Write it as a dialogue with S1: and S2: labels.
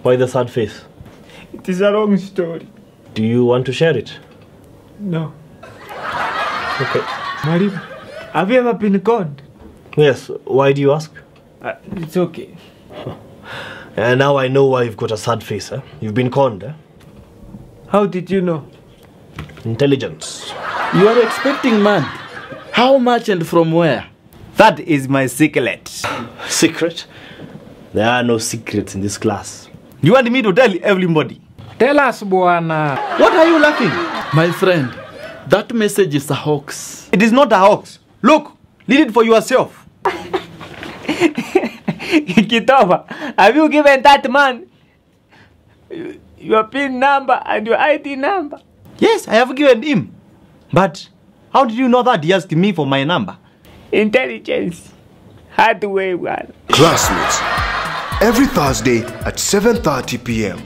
S1: Why the sad face?
S2: It is a long story.
S1: Do you want to share it?
S2: No.
S1: Okay.
S2: Mwalimu, have you ever been conned?
S1: Yes. Why do you ask?
S2: It's okay.
S1: And now I know why you've got a sad face. You've been conned.
S2: How did you know?
S1: Intelligence.
S3: You are expecting man. How much and from where?
S2: That is my secret.
S1: Secret? There are no secrets in this class.
S2: You want me to tell everybody? Tell us, Buana. What are you laughing?
S3: My friend, that message is a hoax.
S2: It is not a hoax. Look, read it for yourself. Kitova, have you given that man your PIN number and your ID number? Yes, I have given him. But how did you know that he asked me for my number? Intelligence. Hard way, one.
S4: Classmates, every Thursday at 7:30 p.m.